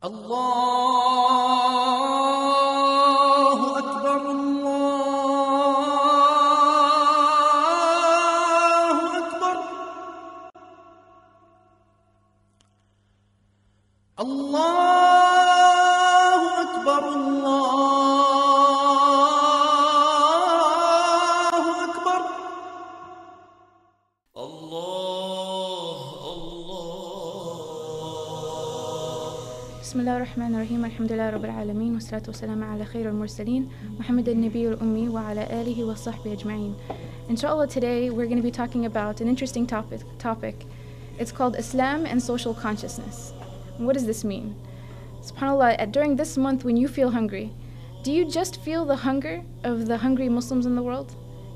الله أكبر الله أكبر الله أكبر الله أكبر بسم الله الرحمن الرحيم الحمد لله رب العالمين والصلاة والسلام على خير المرسلين محمد النبي الأمي وعلى آله وصحبه أجمعين. Inshallah, today we're going to be talking about an interesting topic. It's called Islam and social consciousness. What does this mean? SubhanAllah, during this month when you feel hungry, do you just feel the hunger of the hungry Muslims in the world?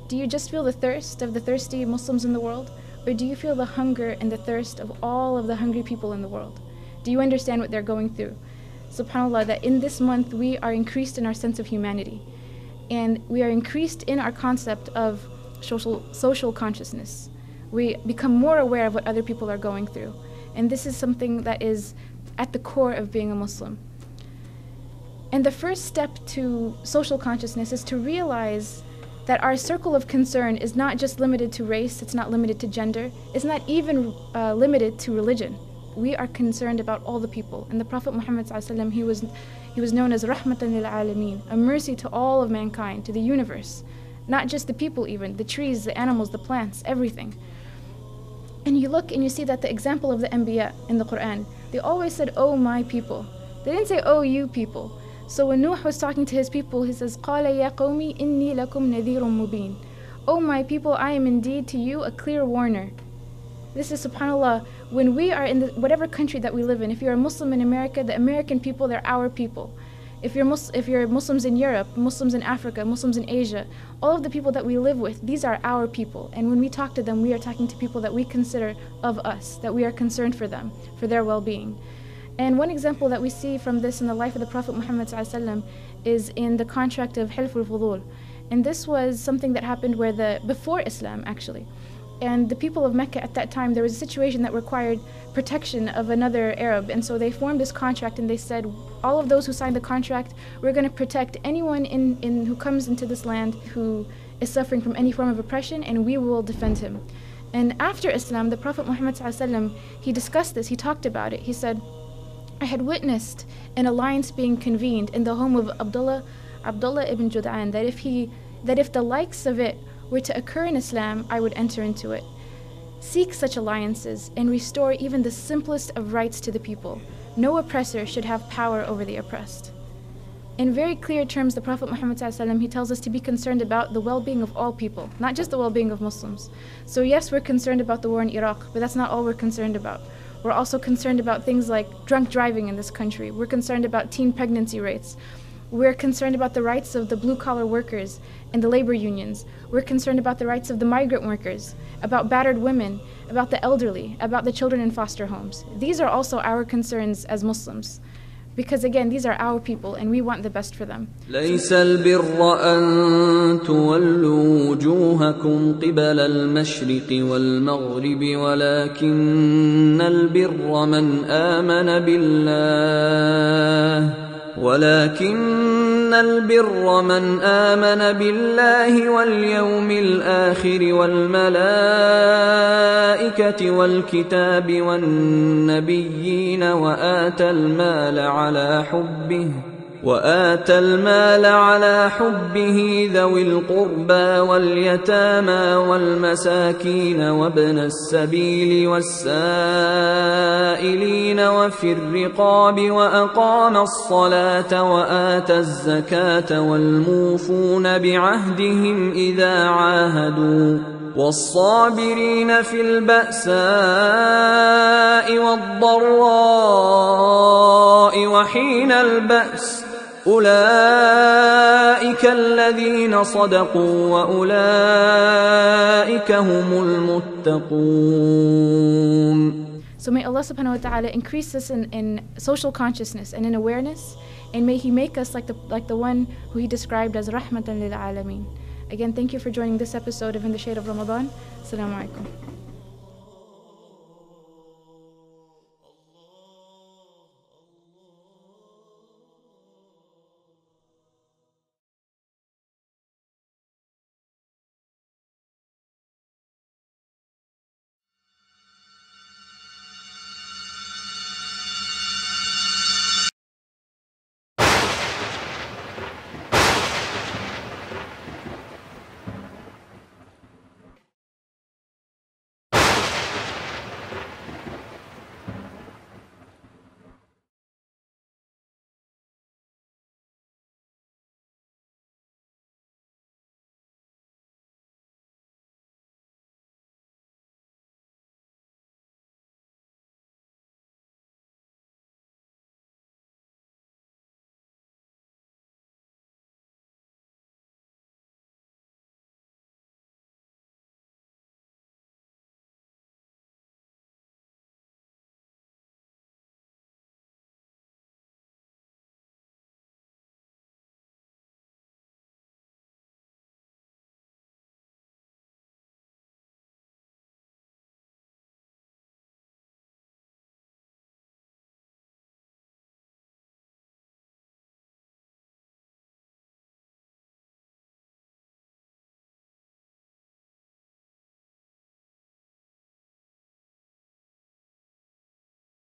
Do you just feel the thirst of the thirsty Muslims in the world? Or do you feel the hunger and the thirst of all of the hungry people in the world? Do you understand what they're going through? SubhanAllah, that in this month we are increased in our sense of humanity. And we are increased in our concept of social consciousness. We become more aware of what other people are going through. And this is something that is at the core of being a Muslim. And the first step to social consciousness is to realize that our circle of concern is not just limited to race, it's not limited to gender, it's not even limited to religion. We are concerned about all the people. And the Prophet Muhammad ﷺ, he was known as Rahmatan lil Alameen, a mercy to all of mankind, to the universe. Not just the people even, the trees, the animals, the plants, everything. And you look and you see that the example of the Anbiya in the Quran, they always said, "Oh my people." They didn't say, "Oh you people." So when Nuh was talking to his people, he says, قَالَ يَا قَوْمِ إِنِّي لَكُمْ نَذِيرٌ مُبِينٌ. "Oh my people, I am indeed to you a clear warner." This is, subhanAllah, when we are in whatever country that we live in. If you're a Muslim in America, the American people, they're our people. If you're Muslims in Europe, Muslims in Africa, Muslims in Asia, all of the people that we live with, these are our people. And when we talk to them, we are talking to people that we consider of us, that we are concerned for them, for their well-being. And one example that we see from this in the life of the Prophet Muhammad ﷺ is in the contract of Hilf al-Fudul. And this was something that happened before Islam, actually. And the people of Mecca at that time, there was a situation that required protection of another Arab. And so they formed this contract and they said, all of those who signed the contract, we're going to protect anyone who comes into this land who is suffering from any form of oppression, and we will defend him. And after Islam, the Prophet Muhammad ﷺ, he discussed this, he talked about it. He said, I had witnessed an alliance being convened in the home of Abdullah ibn Jud'an, that if the likes of it were to occur in Islam, I would enter into it. Seek such alliances and restore even the simplest of rights to the people. No oppressor should have power over the oppressed. In very clear terms, the Prophet Muhammad ﷺ, he tells us to be concerned about the well-being of all people, not just the well-being of Muslims. So yes, we're concerned about the war in Iraq, but that's not all we're concerned about. We're also concerned about things like drunk driving in this country. We're concerned about teen pregnancy rates. We're concerned about the rights of the blue-collar workers and the labor unions. We're concerned about the rights of the migrant workers, about battered women, about the elderly, about the children in foster homes. These are also our concerns as Muslims. Because again, these are our people and we want the best for them. ليس البر أن تولوا وجوهكم قبل المشرق والمغرب ولكن البر من آمن بالله واليوم الآخر والملائكة والكتاب والنبيين وآتى المال على حبه ذوي القربى واليتامى والمساكين وابن السبيل والسائلين وفي الرقاب وأقام الصلاة وآتى الزكاة والموفون بعهدهم إذا عاهدوا والصابرين في البأساء والضراء وحين البأس أولئك الذين صدقوا وأولئك هم المتقون. So may Allah subhanahu wa ta'ala increase us in social consciousness and in awareness, and may He make us like the one who He described as Rahmatan lil Alameen. Again, thank you for joining this episode of In the Shade of Ramadan. Assalamu alaikum.